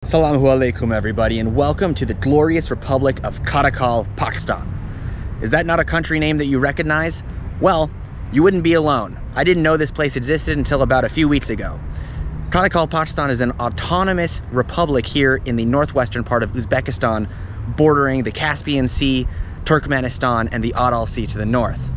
Assalamu alaikum everybody, and welcome to the glorious Republic of Karakalpakstan. Is that not a country name that you recognize? Well, you wouldn't be alone. I didn't know this place existed until about a few weeks ago. Karakalpakstan is an autonomous republic here in the northwestern part of Uzbekistan, bordering the Caspian Sea, Turkmenistan, and the Aral Sea to the north.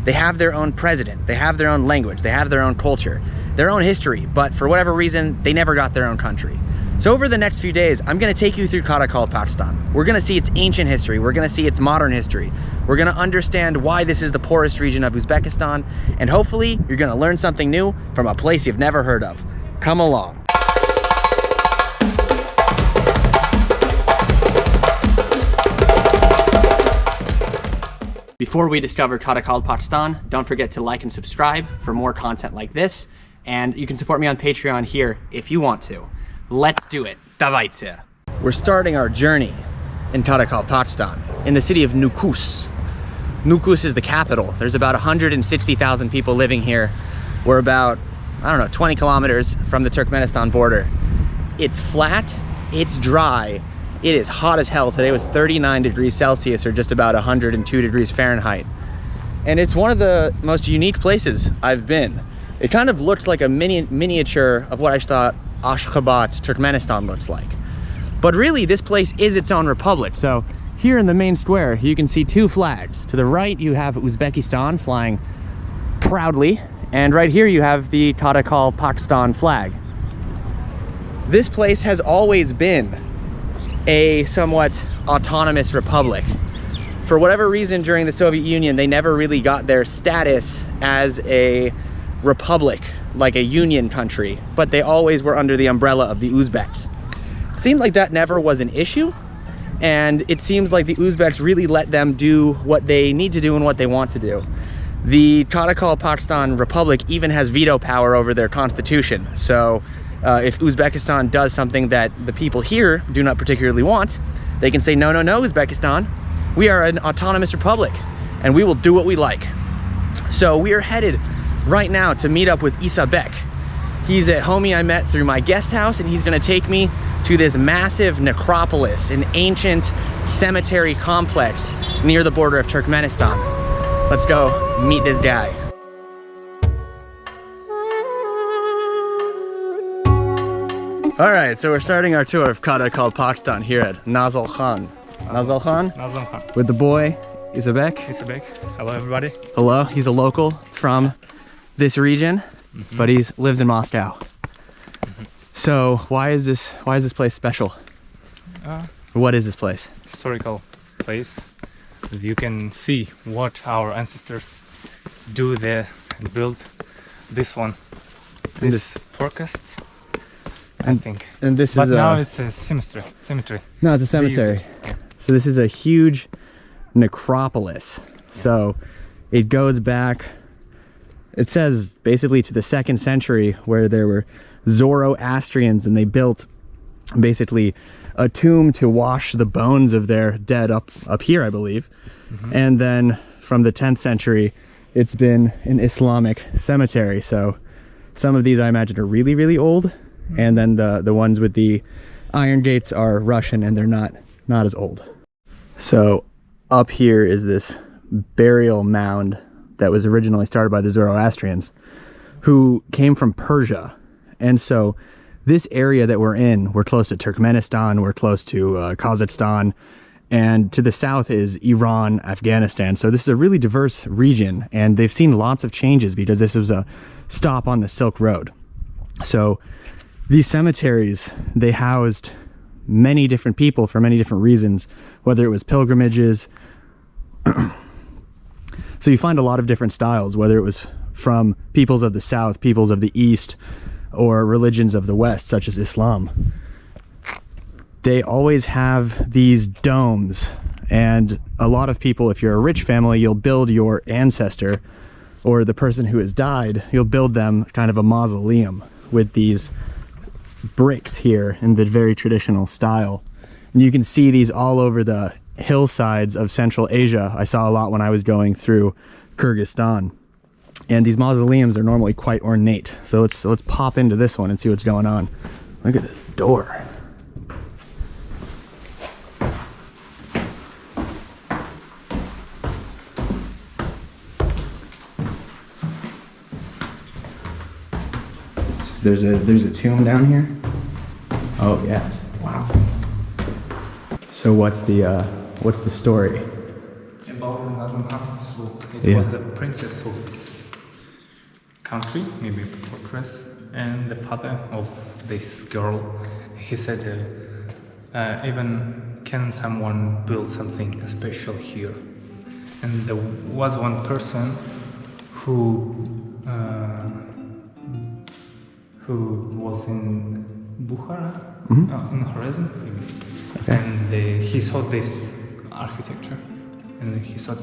They have their own president, they have their own language, they have their own culture, their own history, but for whatever reason, they never got their own country. So over the next few days, I'm gonna take you through Karakalpakstan. We're gonna see its ancient history, we're gonna see its modern history, we're gonna understand why this is the poorest region of Uzbekistan, and hopefully you're gonna learn something new from a place you've never heard of. Come along. Before we discover Karakalpakstan, don't forget to like and subscribe for more content like this, and you can support me on Patreon here if you want to. Let's do it. Давайте. We're starting our journey in Karakalpakstan, in the city of Nukus. Nukus is the capital. There's about 160,000 people living here. We're about, I don't know, 20 kilometers from the Turkmenistan border. It's flat, it's dry, it is hot as hell. Today was 39 degrees Celsius, or just about 102 degrees Fahrenheit. And it's one of the most unique places I've been. It kind of looks like a miniature of what I thought Ashgabat, Turkmenistan looks like. But really, this place is its own republic. So here in the main square, you can see two flags. To the right, you have Uzbekistan flying proudly, and right here you have the Karakalpakstan flag. This place has always been a somewhat autonomous republic. For whatever reason, during the Soviet Union, they never really got their status as a republic, like a union country, but they always were under the umbrella of the Uzbeks. It seemed like that never was an issue, and it seems like the Uzbeks really let them do what they need to do and what they want to do. The Karakalpakstan Republic even has veto power over their constitution, so if Uzbekistan does something that the people here do not particularly want, they can say, no, no, no, Uzbekistan, we are an autonomous republic, and we will do what we like. So we are headed right now to meet up with Isabek. He's a homie I met through my guest house, and he's gonna take me to this massive necropolis, an ancient cemetery complex near the border of Turkmenistan. Let's go meet this guy. All right, so we're starting our tour of Karakalpakstan here at Madzhalhan. Madzhalhan? With the boy, Isabek. Isabek. Hello, everybody. Hello, he's a local from this region, but he lives in Moscow. So why is this place special? What is this place? Historical place. You can see what our ancestors do there and build this one. This forecast, I think. And this but is now it's a cemetery. No, it's a cemetery. Yeah. So this is a huge necropolis. Yeah. So it goes back, it says basically to the 2nd century, where there were Zoroastrians, and they built basically a tomb to wash the bones of their dead up here, I believe. And then from the 10th century, it's been an Islamic cemetery. So some of these I imagine are really, really old. And then the ones with the iron gates are Russian, and they're not as old. So up here is this burial mound that was originally started by the Zoroastrians, who came from Persia. And so this area that we're in, we're close to Turkmenistan, we're close to Kazakhstan, and to the south is Iran, Afghanistan. So this is a really diverse region, and they've seen lots of changes because this was a stop on the Silk Road. So these cemeteries, they housed many different people for many different reasons, whether it was pilgrimages. So you find a lot of different styles, whether it was from peoples of the south, peoples of the east, or religions of the west, such as Islam. They always have these domes, and a lot of people, if you're a rich family, you'll build your ancestor or the person who has died, you'll build them kind of a mausoleum with these bricks here in the very traditional style. And you can see these all over the hillsides of Central Asia. I saw a lot when I was going through Kyrgyzstan. And these mausoleums are normally quite ornate. So let's pop into this one and see what's going on. Look at the door. there's a tomb down here. Oh yes, wow. So what's the story? About the Madzhalhan, so it Yeah. was the princess of this country, maybe a fortress, and the father of this girl, he said, even can someone build something special here? And there was one person who was in Bukhara, in Khorasan, Okay. and he saw this architecture, and he thought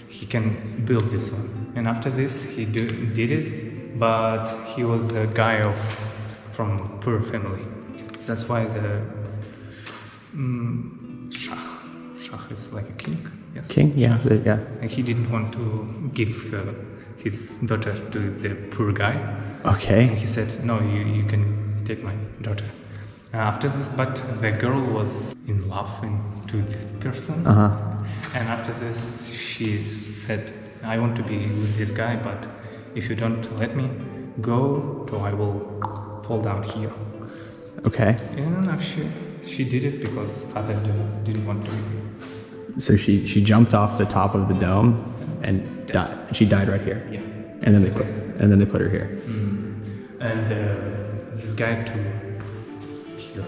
he can build this one. And after this, he did it, but he was a guy from poor family. So that's why the Shah is like a king. Yes. King? Yeah, Shah. yeah. And he didn't want to give his daughter to the poor guy. And Okay. he said, no, you can take my daughter. After this, but the girl was in love to this person. And after this, she said, I want to be with this guy, but if you don't let me go, so I will fall down here. Okay. And she did it because father didn't want to. So she jumped off the top of the dome and died. She died right here. Yeah. And then they put her here. And this guy too. Here.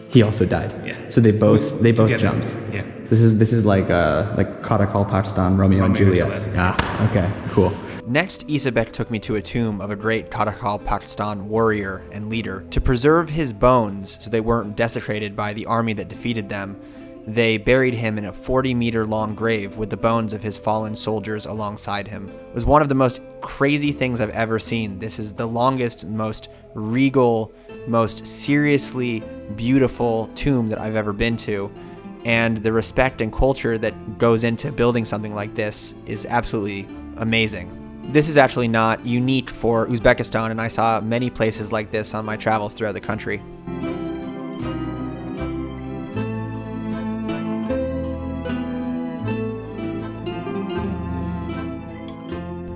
He also died. Yeah. So they both Together. jumped. Yeah. This is like Karakalpakstan, Romeo and Juliet. Yes. Okay, cool. Next, Isabek took me to a tomb of a great Karakalpakstan warrior and leader. To preserve his bones so they weren't desecrated by the army that defeated them, they buried him in a 40-meter long grave with the bones of his fallen soldiers alongside him. It was one of the most crazy things I've ever seen. This is the longest, most regal, most seriously beautiful tomb that I've ever been to. And the respect and culture that goes into building something like this is absolutely amazing. This is actually not unique for Uzbekistan, and I saw many places like this on my travels throughout the country.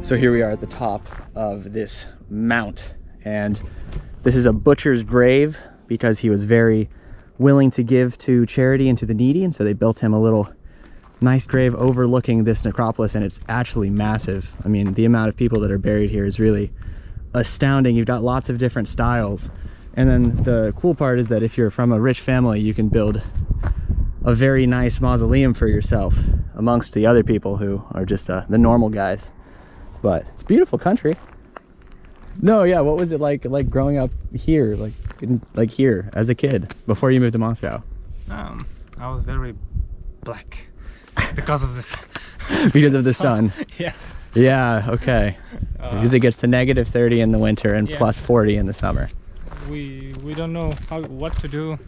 So here we are at the top of this mount, and this is a butcher's grave because he was very willing to give to charity and to the needy, and so they built him a little nice grave overlooking this necropolis, and it's actually massive. I mean, the amount of people that are buried here is really astounding. You've got lots of different styles, and then the cool part is that if you're from a rich family, you can build a very nice mausoleum for yourself amongst the other people who are just the normal guys. But it's a beautiful country. No, yeah, what was it like growing up here, like here as a kid before you moved to Moscow? I was very black because of this. Because of the sun. Yes. Yeah, okay. Because it gets to -30 in the winter and yeah. plus 40 in the summer. We don't know what to do.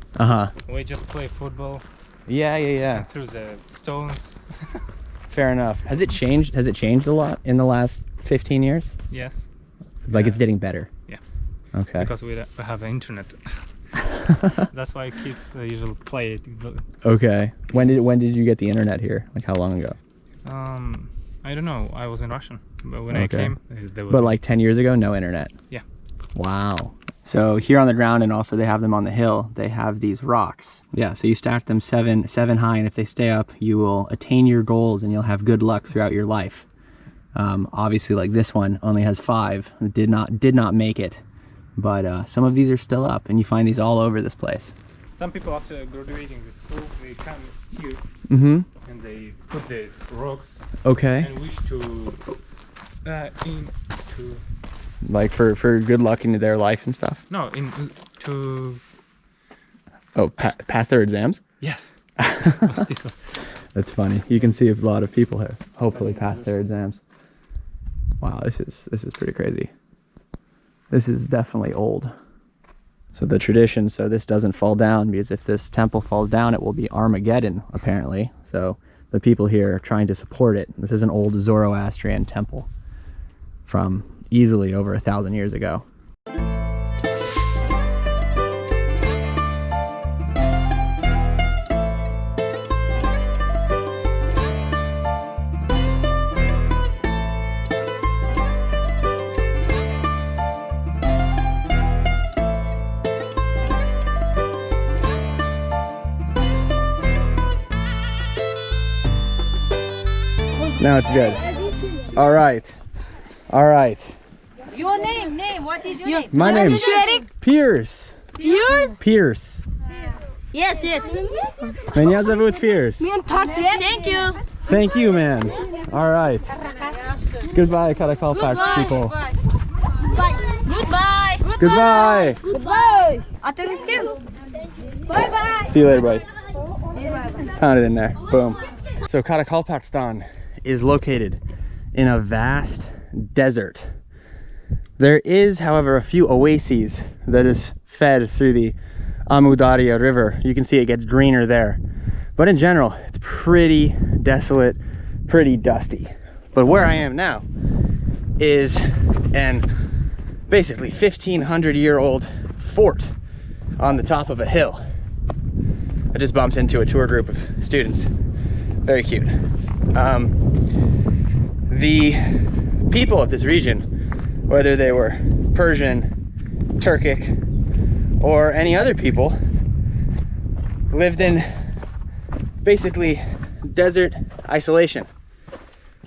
We just play football. Yeah. Through the stones. Fair enough. Has it changed? Has it changed a lot in the last 15 years? Yes. Like it's getting better. Yeah. Okay. Because we have internet. That's why kids usually play it. Okay. When did you get the internet here? Like how long ago? I don't know. I was in Russian, but when I came, there was. But like 10 years ago, no internet. Yeah. Wow. So here on the ground, and also they have them on the hill, they have these rocks. Yeah, so you stack them seven high, and if they stay up, you will attain your goals and you'll have good luck throughout your life. Obviously, like this one only has 5. It did not make it, but some of these are still up, and you find these all over this place. Some people after graduating the school, they come here and they put these rocks. Okay. And wish to Like for good luck into their life and stuff. No, to. Oh, pass their exams? Yes. This one. That's funny. You can see a lot of people have hopefully passed their exams. Wow, this is pretty crazy. This is definitely old. So the tradition, so this doesn't fall down, because if this temple falls down, it will be Armageddon, apparently. So the people here are trying to support it. This is an old Zoroastrian temple from easily over 1,000 years ago. Now it's good. All right. All right. Your name, what is your name? My name's Pierce. Pierce? Pierce. Yes, yes. Меня зовут Pierce. Thank you. Thank you, man. All right. Goodbye, Karakalpak people. Goodbye. Goodbye. Goodbye. Bye-bye. See you later, buddy. Found it in there. Boom. So Karakalpakstan is located in a vast desert. There is, however, a few oases that is fed through the Amu Darya River. You can see it gets greener there. But in general, it's pretty desolate, pretty dusty. But where I am now is an basically 1,500-year-old fort on the top of a hill. I just bumped into a tour group of students. Very cute. The people of this region, whether they were Persian, Turkic, or any other people, lived in basically desert isolation.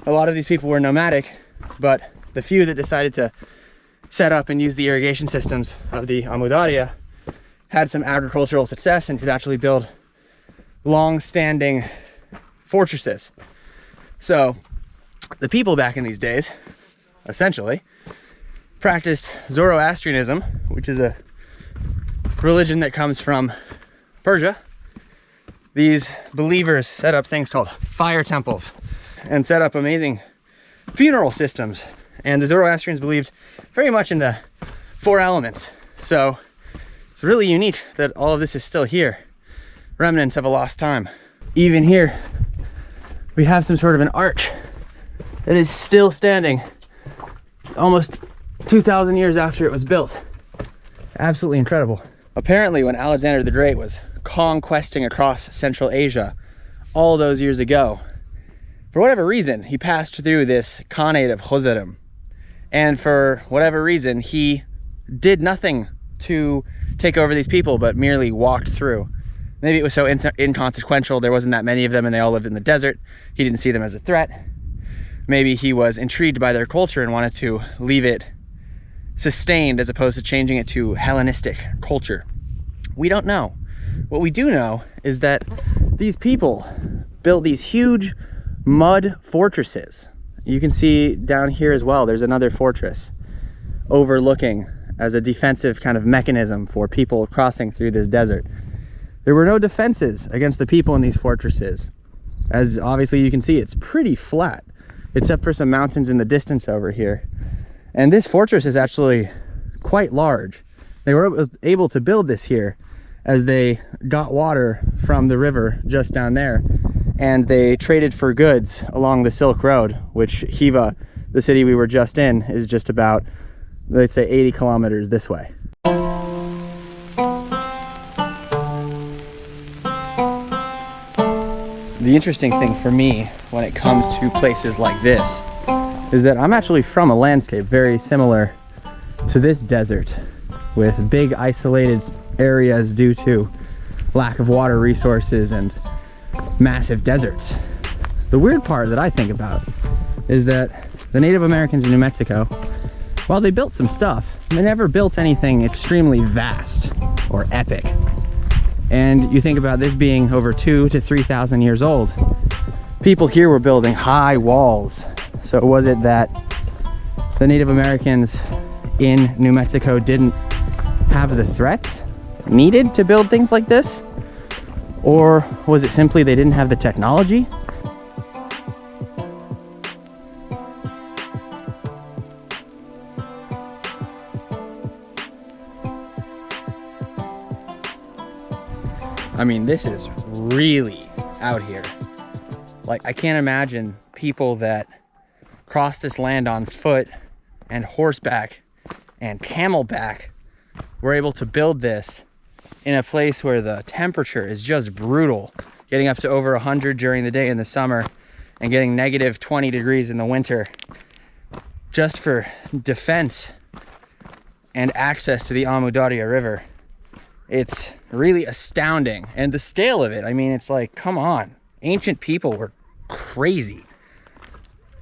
A lot of these people were nomadic, but the few that decided to set up and use the irrigation systems of the Amu Darya had some agricultural success and could actually build long-standing fortresses. So the people back in these days, essentially, practiced Zoroastrianism, which is a religion that comes from Persia. These believers set up things called fire temples and set up amazing funeral systems. And the Zoroastrians believed very much in the 4 elements. So it's really unique that all of this is still here, remnants of a lost time. Even here, we have some sort of an arch that is still standing almost 2,000 years after it was built. Absolutely incredible. Apparently, when Alexander the Great was conquesting across Central Asia all those years ago, for whatever reason, he passed through this Khanate of Khuzram. And for whatever reason, he did nothing to take over these people, but merely walked through. Maybe it was so inconsequential, there wasn't that many of them and they all lived in the desert. He didn't see them as a threat. Maybe he was intrigued by their culture and wanted to leave it sustained as opposed to changing it to Hellenistic culture. We don't know. What we do know is that these people built these huge mud fortresses. You can see down here as well, there's another fortress overlooking as a defensive kind of mechanism for people crossing through this desert. There were no defenses against the people in these fortresses. As obviously you can see, it's pretty flat, except for some mountains in the distance over here. And this fortress is actually quite large. They were able to build this here as they got water from the river just down there, and they traded for goods along the Silk Road, which Khiva, the city we were just in, is just about, let's say, 80 kilometers this way. The interesting thing for me when it comes to places like this is that I'm actually from a landscape very similar to this desert, with big isolated areas due to lack of water resources and massive deserts. The weird part that I think about is that the Native Americans in New Mexico, while they built some stuff, they never built anything extremely vast or epic. And you think about this being over 2,000 to 3,000 years old. People here were building high walls. So was it that the Native Americans in New Mexico didn't have the threats needed to build things like this? Or was it simply they didn't have the technology? I mean, this is really out here. Like, I can't imagine people that cross this land on foot and horseback and camelback were able to build this in a place where the temperature is just brutal, getting up to over 100 during the day in the summer and getting negative 20 degrees in the winter, just for defense and access to the Amu Darya River. It's really astounding. And the scale of it, I mean, it's like, come on. Ancient people were crazy.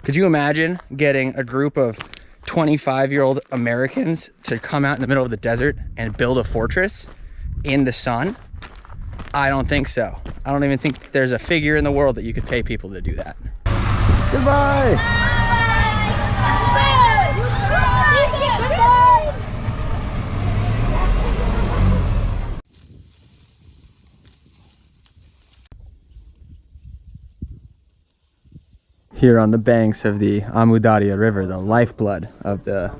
Could you imagine getting a group of 25-year-old Americans to come out in the middle of the desert and build a fortress in the sun? I don't think so. I don't even think there's a figure in the world that you could pay people to do that. Goodbye! Here on the banks of the Amu Darya River, the lifeblood of the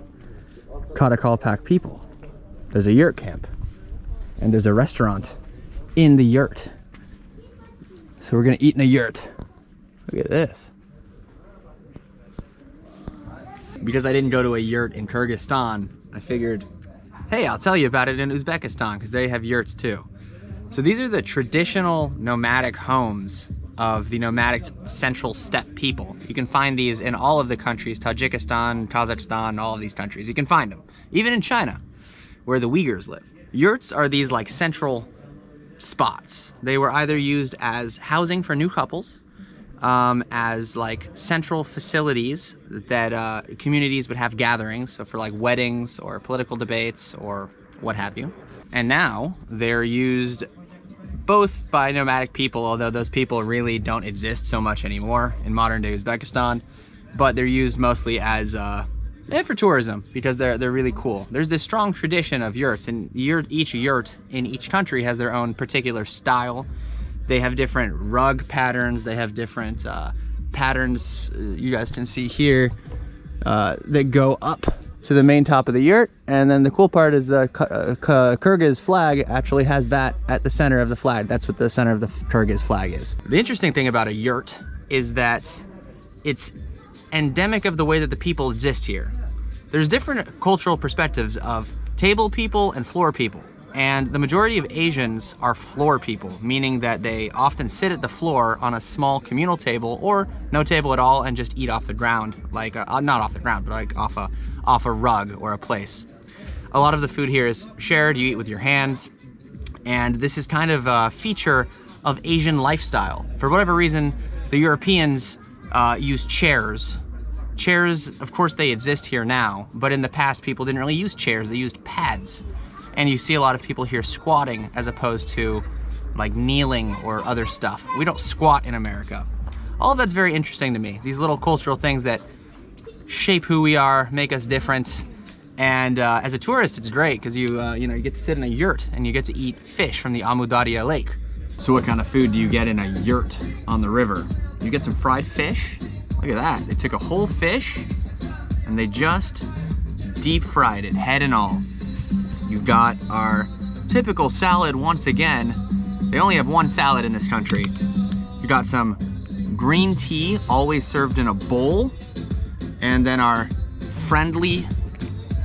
Karakalpak people, there's a yurt camp and there's a restaurant in the yurt. So we're gonna eat in a yurt. Look at this. Because I didn't go to a yurt in Kyrgyzstan, I figured, hey, I'll tell you about it in Uzbekistan because they have yurts too. So these are the traditional nomadic homes of the nomadic central steppe people. You can find these in all of the countries, Tajikistan, Kazakhstan, all of these countries. You can find them, even in China, where the Uyghurs live. Yurts are these like central spots. They were either used as housing for new couples, as like central facilities that communities would have gatherings, so for like weddings or political debates or what have you. And now they're used both by nomadic people, although those people really don't exist so much anymore in modern day Uzbekistan, but they're used mostly as for tourism because they're really cool. There's this strong tradition of yurts, and each yurt in each country has their own particular style. They have different rug patterns, they have different patterns you guys can see here that go up to the main top of the yurt. And then the cool part is the Kyrgyz flag actually has that at the center of the flag. That's what the center of the Kyrgyz flag is. The interesting thing about a yurt is that it's endemic of the way that the people exist here. There's different cultural perspectives of table people and floor people. And the majority of Asians are floor people, meaning that they often sit at the floor on a small communal table or no table at all and just eat off the ground, like, not off the ground, but like off a rug or a place. A lot of the food here is shared, you eat with your hands, and this is kind of a feature of Asian lifestyle. For whatever reason, the Europeans use chairs. Chairs, of course, they exist here now, but in the past, people didn't really use chairs, they used pads. And you see a lot of people here squatting as opposed to like kneeling or other stuff. We don't squat in America. All of that's very interesting to me. These little cultural things that shape who we are, make us different. And as a tourist, it's great because you get to sit in a yurt and you get to eat fish from the Amu Darya lake. So what kind of food do you get in a yurt on the river? You get some fried fish. Look at that. They took a whole fish and they just deep fried it, head and all. You've got our typical salad once again. They only have one salad in this country. You got some green tea, always served in a bowl. And then our friendly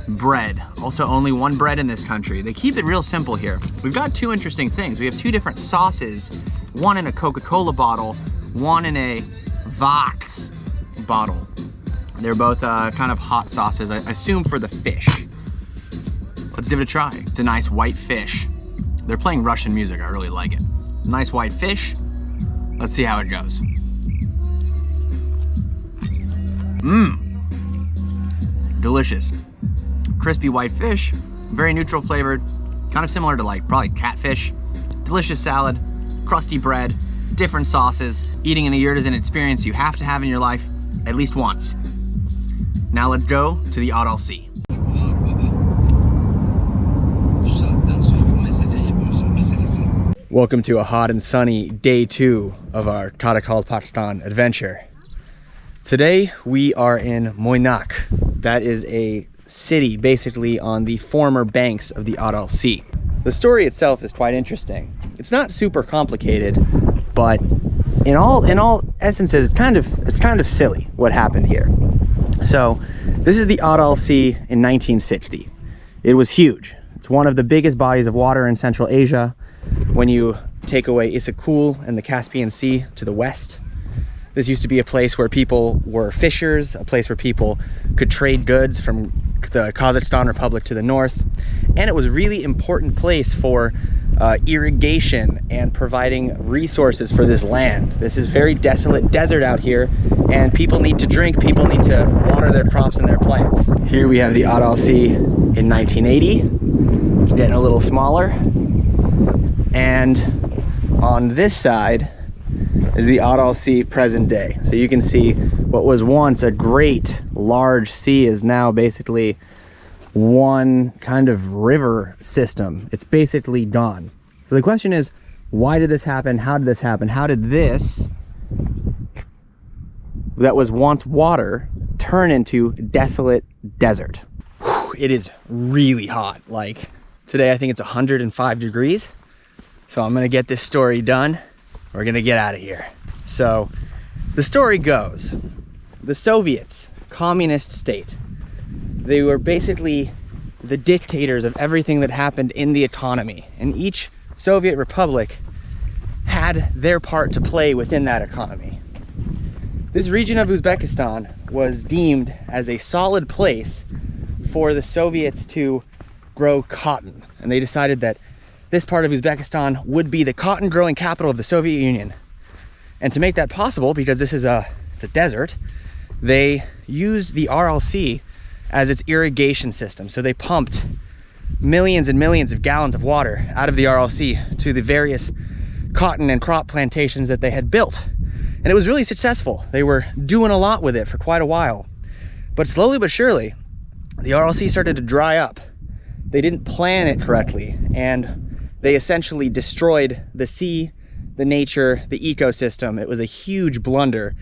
bread. Also only one bread in this country. They keep it real simple here. We've got two interesting things. We have two different sauces. One in a Coca-Cola bottle, one in a Vox bottle. They're both kind of hot sauces, I assume for the fish. Let's give it a try. It's a nice white fish. They're playing Russian music, I really like it. Nice white fish. Let's see how it goes. Delicious. Crispy white fish, very neutral flavored, kind of similar to like probably catfish. Delicious salad, crusty bread, different sauces. Eating in a yurt is an experience you have to have in your life at least once. Now let's go to the Aral Sea. Welcome to a hot and sunny day 2 of our Karakalpakstan adventure. Today we are in Moynak. That is a city basically on the former banks of the Aral Sea. The story itself is quite interesting. It's not super complicated, but in all essences, it's kind of silly what happened here. So this is the Aral Sea in 1960. It was huge. It's one of the biggest bodies of water in Central Asia. When you take away Issyk and the Caspian Sea to the west, this used to be a place where people were fishers, a place where people could trade goods from the Kazakhstan Republic to the north. And it was a really important place for irrigation and providing resources for this land. This is very desolate desert out here, and people need to drink, people need to water their crops and their plants. Here we have the Aral Sea in 1980, it's getting a little smaller. And on this side is the Aral Sea present day. So you can see what was once a great large sea is now basically one kind of river system. It's basically gone. So the question is, why did this happen? How did this happen? How did this, that was once water, turn into desolate desert? Whew, it is really hot. Like today, I think it's 105 degrees. So I'm gonna get this story done. We're gonna get out of here. So the story goes, the Soviets, communist state, they were basically the dictators of everything that happened in the economy. And each Soviet republic had their part to play within that economy. This region of Uzbekistan was deemed as a solid place for the Soviets to grow cotton. And they decided that this part of Uzbekistan would be the cotton growing capital of the Soviet Union. And to make that possible, because this is it's a desert, they used the Aral Sea as its irrigation system. So they pumped millions and millions of gallons of water out of the Aral Sea to the various cotton and crop plantations that they had built. And it was really successful. They were doing a lot with it for quite a while. But slowly but surely, the Aral Sea started to dry up. They didn't plan it correctly, and they essentially destroyed the sea, the nature, the ecosystem. It was a huge blunder,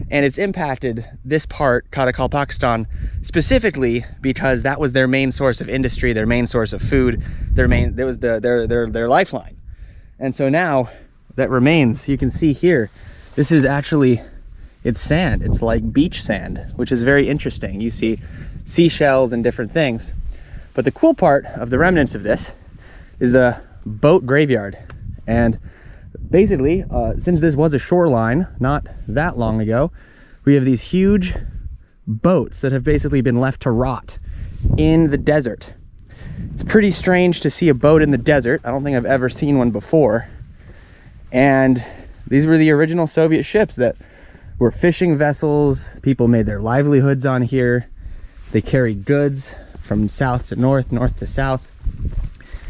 and it's impacted this part, Karakalpakstan, specifically because that was their main source of industry, their main source of food, their lifeline. And so now that remains, you can see here, this is actually, it's sand. It's like beach sand, which is very interesting. You see seashells and different things. But the cool part of the remnants of this is the boat graveyard. And basically, since this was a shoreline not that long ago, we have these huge boats that have basically been left to rot in the desert. It's pretty strange to see a boat in the desert. I don't think I've ever seen one before. And these were the original Soviet ships that were fishing vessels. People made their livelihoods on here. They carried goods from south to north, north to south.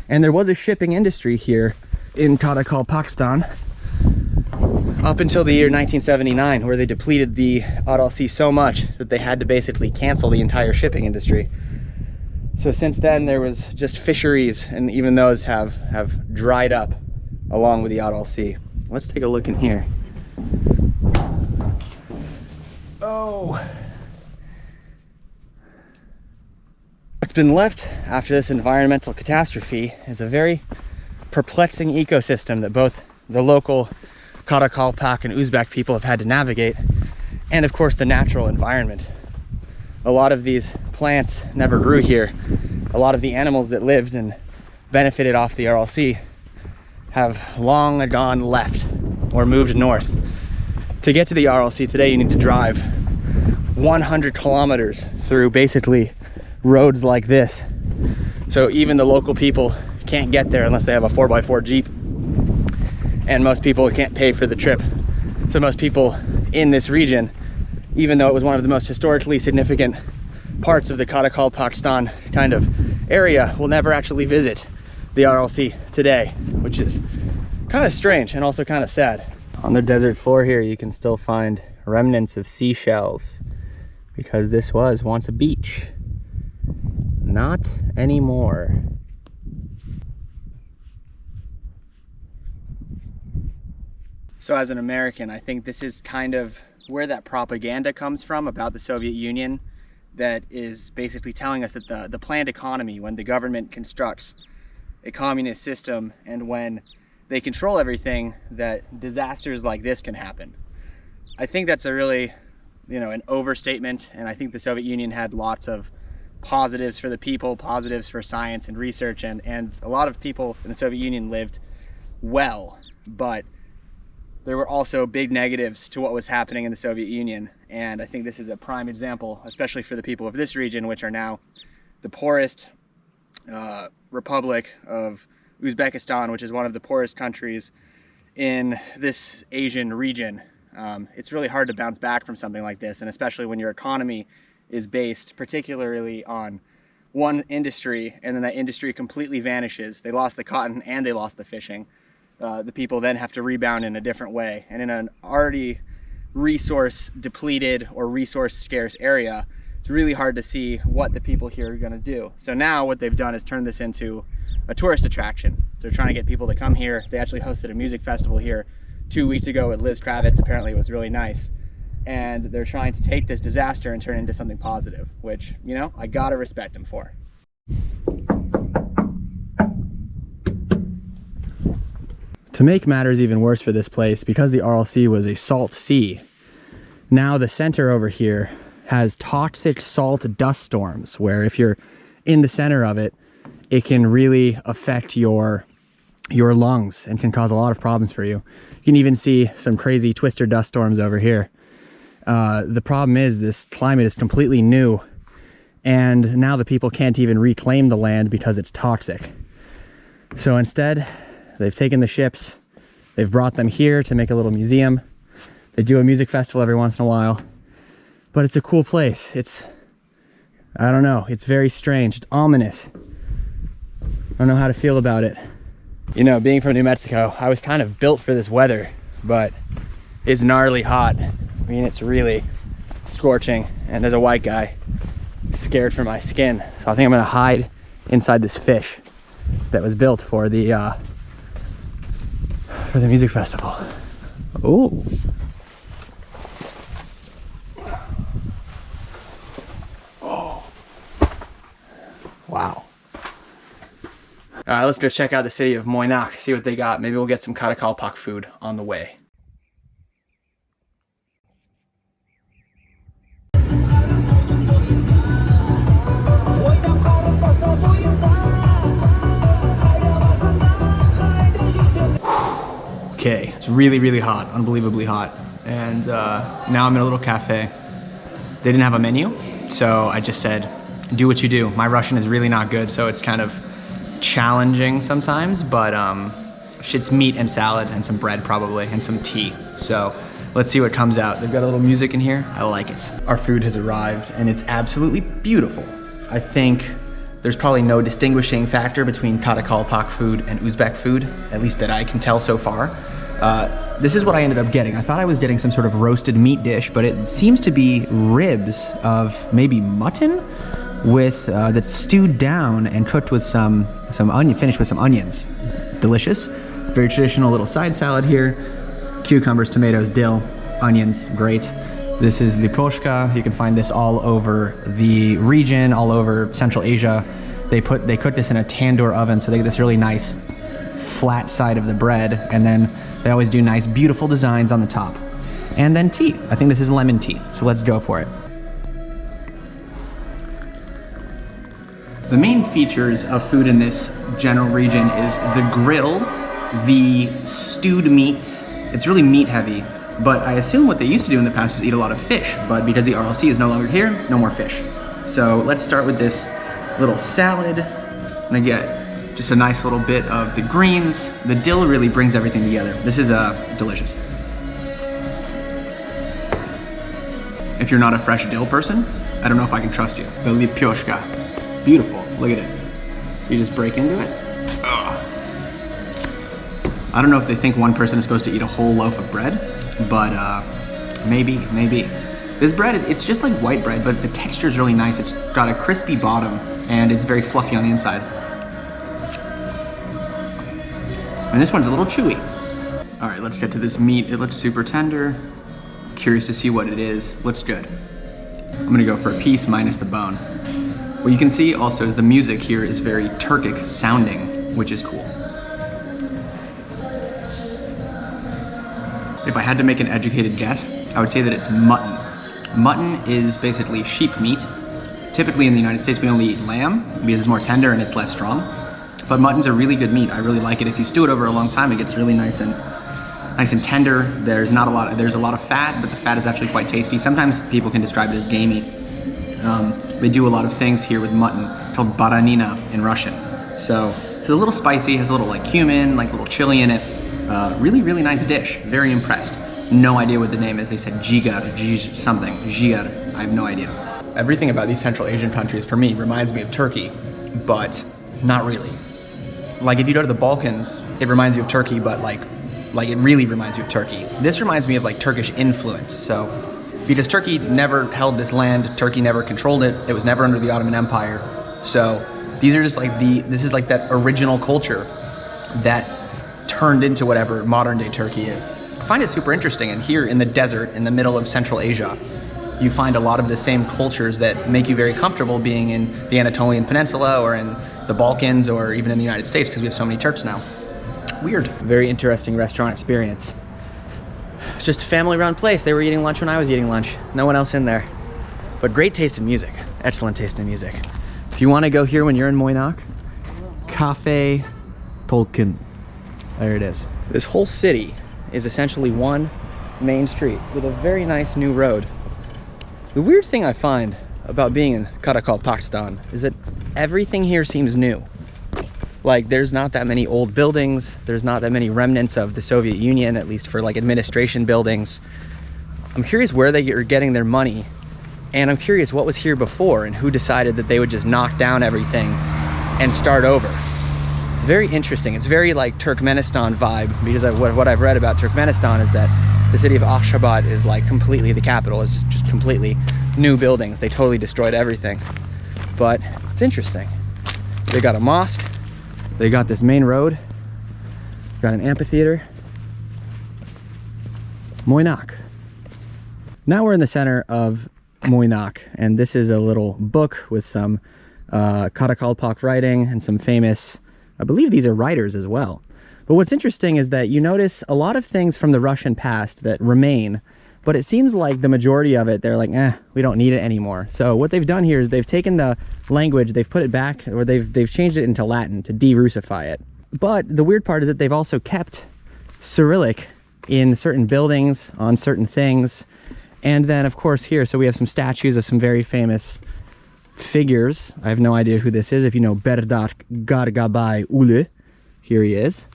And there was a shipping industry here in Karakalpakstan up until the year 1979, where they depleted the Aral Sea so much that they had to basically cancel the entire shipping industry. So since then, there was just fisheries, and even those have dried up along with the Aral Sea. Let's take a look in here. Oh. What's been left after this environmental catastrophe is a very perplexing ecosystem that both the local Karakalpak and Uzbek people have had to navigate, and of course the natural environment. A lot of these plants never grew here. A lot of the animals that lived and benefited off the Aral Sea have long gone left or moved north. To get to the Aral Sea today, you need to drive 100 kilometers through basically roads like this. So even the local people can't get there unless they have a 4x4 Jeep. And most people can't pay for the trip. So most people in this region, even though it was one of the most historically significant parts of the Karakalpakstan kind of area, will never actually visit the Aral Sea today, which is kind of strange and also kind of sad. On the desert floor here, you can still find remnants of seashells because this was once a beach. Not anymore. So as an American, I think this is kind of where that propaganda comes from about the Soviet Union, that is basically telling us that the planned economy, when the government constructs a communist system and when they control everything, that disasters like this can happen. I think that's a really, an overstatement, and I think the Soviet Union had lots of positives for the people, positives for science and research, and a lot of people in the Soviet Union lived well, but there were also big negatives to what was happening in the Soviet Union. And I think this is a prime example, especially for the people of this region, which are now the poorest republic of Uzbekistan, which is one of the poorest countries in this Asian region. It's really hard to bounce back from something like this, and especially when your economy is based particularly on one industry, and then that industry completely vanishes. They lost the cotton and they lost the fishing. The people then have to rebound in a different way, and in an already resource depleted or resource scarce area, it's really hard to see what the people here are going to do. So now what they've done is turn this into a tourist attraction. They're trying to get people to come here. They actually hosted a music festival here 2 weeks ago with Liz Kravitz. Apparently it was really nice. And they're trying to take this disaster and turn it into something positive, which, you know, I gotta respect them for. To make matters even worse for this place, because the Aral Sea was a salt sea, now the center over here has toxic salt dust storms, where if you're in the center of it, it can really affect your lungs and can cause a lot of problems for you. You can even see some crazy twister dust storms over here. The problem is this climate is completely new, and now the people can't even reclaim the land because it's toxic. So instead, they've taken the ships, they've brought them here to make a little museum. They do a music festival every once in a while, but it's a cool place. I don't know, it's very strange, it's ominous. I don't know how to feel about it. You know, being from New Mexico, I was kind of built for this weather, but it's gnarly hot. I mean, it's really scorching, and as a white guy, I'm scared for my skin. So I think I'm gonna hide inside this fish that was built for the music festival. Ooh. Oh. Wow. All right, let's go check out the city of Moynak, see what they got. Maybe we'll get some Karakalpak food on the way. Okay, it's really, really hot, unbelievably hot. And now I'm in a little cafe. They didn't have a menu, so I just said, do what you do. My Russian is really not good, so it's kind of challenging sometimes, but it's meat and salad and some bread probably, and some tea. So let's see what comes out. They've got a little music in here. I like it. Our food has arrived, and it's absolutely beautiful. I think there's probably no distinguishing factor between Karakalpak food and Uzbek food, at least that I can tell so far. This is what I ended up getting. I thought I was getting some sort of roasted meat dish, but it seems to be ribs of maybe mutton with that's stewed down and cooked with some onion, finished with some onions. Delicious. Very traditional little side salad here. Cucumbers, tomatoes, dill, onions, great. This is liposhka. You can find this all over the region, all over Central Asia. They cook this in a tandoor oven, so they get this really nice flat side of the bread, and then they always do nice, beautiful designs on the top. And then tea. I think this is lemon tea, so let's go for it. The main features of food in this general region is the grill, the stewed meats. It's really meat heavy, but I assume what they used to do in the past was eat a lot of fish, but because the Aral Sea is no longer here, no more fish. So let's start with this little salad, and I get just a nice little bit of the greens. The dill really brings everything together. This is delicious. If you're not a fresh dill person, I don't know if I can trust you. The lipyoshka, beautiful, look at it. So you just break into it. Ugh. I don't know if they think one person is supposed to eat a whole loaf of bread, but maybe. This bread, it's just like white bread, but the texture is really nice. It's got a crispy bottom, and it's very fluffy on the inside. And this one's a little chewy. All right, let's get to this meat. It looks super tender. Curious to see what it is. Looks good. I'm gonna go for a piece minus the bone. What you can see also is the music here is very Turkic sounding, which is cool. If I had to make an educated guess, I would say that it's mutton. Mutton is basically sheep meat. Typically in the United States, we only eat lamb because it's more tender and it's less strong. But mutton's a really good meat. I really like it. If you stew it over a long time, it gets really nice and tender. There's a lot of fat, but the fat is actually quite tasty. Sometimes people can describe it as gamey. They do a lot of things here with mutton called baranina in Russian. So it's a little spicy, has a little like cumin, like a little chili in it. Really, really nice dish. Very impressed. No idea what the name is. They said jigar, something, jigar. I have no idea. Everything about these Central Asian countries for me reminds me of Turkey, but not really. Like if you go to the Balkans, it reminds you of Turkey, but like it really reminds you of Turkey. This reminds me of like Turkish influence. So because Turkey never held this land, Turkey never controlled it. It was never under the Ottoman Empire. So these are just like this is like that original culture that turned into whatever modern day Turkey is. I find it super interesting, and here in the desert, in the middle of Central Asia, you find a lot of the same cultures that make you very comfortable being in the Anatolian Peninsula or in the Balkans or even in the United States, because we have so many Turks now. Weird. Very interesting restaurant experience. It's just a family-run place. They were eating lunch when I was eating lunch. No one else in there. But great taste in music. Excellent taste in music. If you want to go here when you're in Moynak, Cafe Tolkien. There it is. This whole city is essentially one main street with a very nice new road. The weird thing I find about being in Karakalpakstan is that everything here seems new. Like there's not that many old buildings, there's not that many remnants of the Soviet Union, at least for like administration buildings. I'm curious where they are getting their money, and I'm curious what was here before and who decided that they would just knock down everything and start over. It's very interesting. It's very like Turkmenistan vibe, because what I've read about Turkmenistan is that the city of Ashgabat is like completely the capital. It's just completely new buildings. They totally destroyed everything. But it's interesting. They got a mosque. They got this main road. Got an amphitheater. Moynak. Now we're in the center of Moynak, and this is a little book with some Karakalpak writing and some famous, I believe these are writers as well. But what's interesting is that you notice a lot of things from the Russian past that remain, but it seems like the majority of it, they're like, we don't need it anymore. So what they've done here is they've taken the language, they've put it back, or they've changed it into Latin to de-Russify it. But the weird part is that they've also kept Cyrillic in certain buildings, on certain things. And then of course here, so we have some statues of some very famous figures. I have no idea who this is. If you know Berdar Gargabay Ulu, here he is.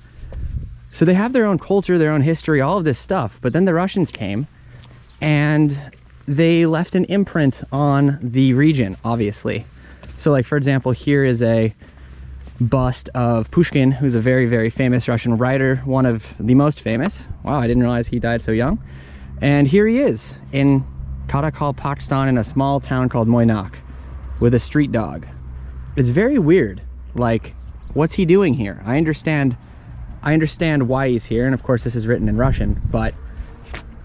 So they have their own culture, their own history, all of this stuff. But then the Russians came and they left an imprint on the region, obviously. So like, for example, here is a bust of Pushkin, who's a very, very famous Russian writer, one of the most famous. Wow, I didn't realize he died so young. And here he is in Karakalpakstan, in a small town called Moynak, with a street dog. It's very weird. Like, what's he doing here? I understand why he's here, and of course this is written in Russian, but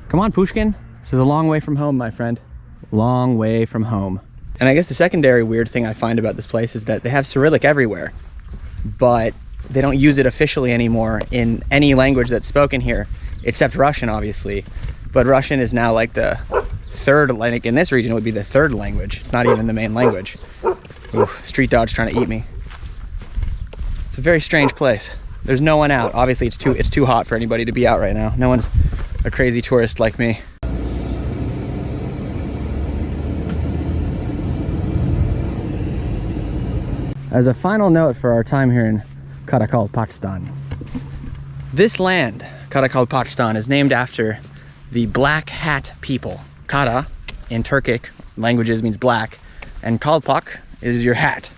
come on, Pushkin. This is a long way from home, my friend. Long way from home. And I guess the secondary weird thing I find about this place is that they have Cyrillic everywhere, but they don't use it officially anymore in any language that's spoken here, except Russian, obviously. But Russian is now like the third, like in this region, it would be the third language. It's not even the main language. Ooh, street dog's trying to eat me. It's a very strange place. There's no one out. Obviously it's too hot for anybody to be out right now. No one's a crazy tourist like me. As a final note for our time here in Karakalpakstan, this land, Karakalpakstan, is named after the Black Hat people. Kara in Turkic languages means black, and Kalpak is your hat.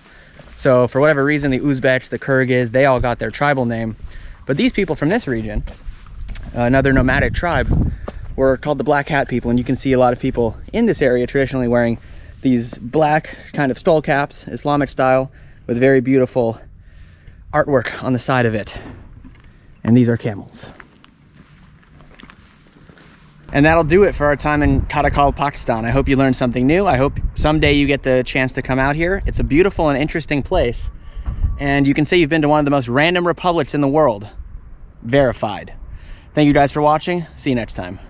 So for whatever reason, the Uzbeks, the Kyrgyz, they all got their tribal name. But these people from this region, another nomadic tribe, were called the Black Hat people. And you can see a lot of people in this area traditionally wearing these black kind of skull caps, Islamic style, with very beautiful artwork on the side of it. And these are camels. And that'll do it for our time in Karakalpakstan. I hope you learned something new. I hope someday you get the chance to come out here. It's a beautiful and interesting place. And you can say you've been to one of the most random republics in the world. Verified. Thank you guys for watching. See you next time.